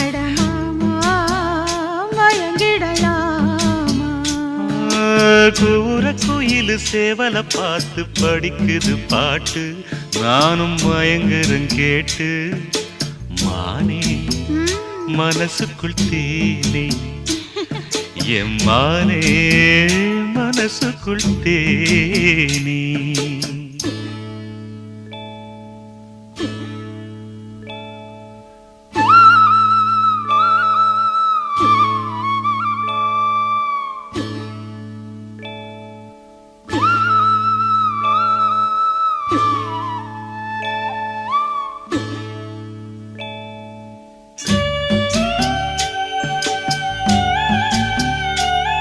அடமாமா மயங்கிடலாமா கூற குயிலு சேவல பார்த்து படிக்குது பாட்டு நானும் மயங்குறேன் கேட்டு மானே மனசுக்குள் தேனே எம்மானே மனசுக்குள் தேனே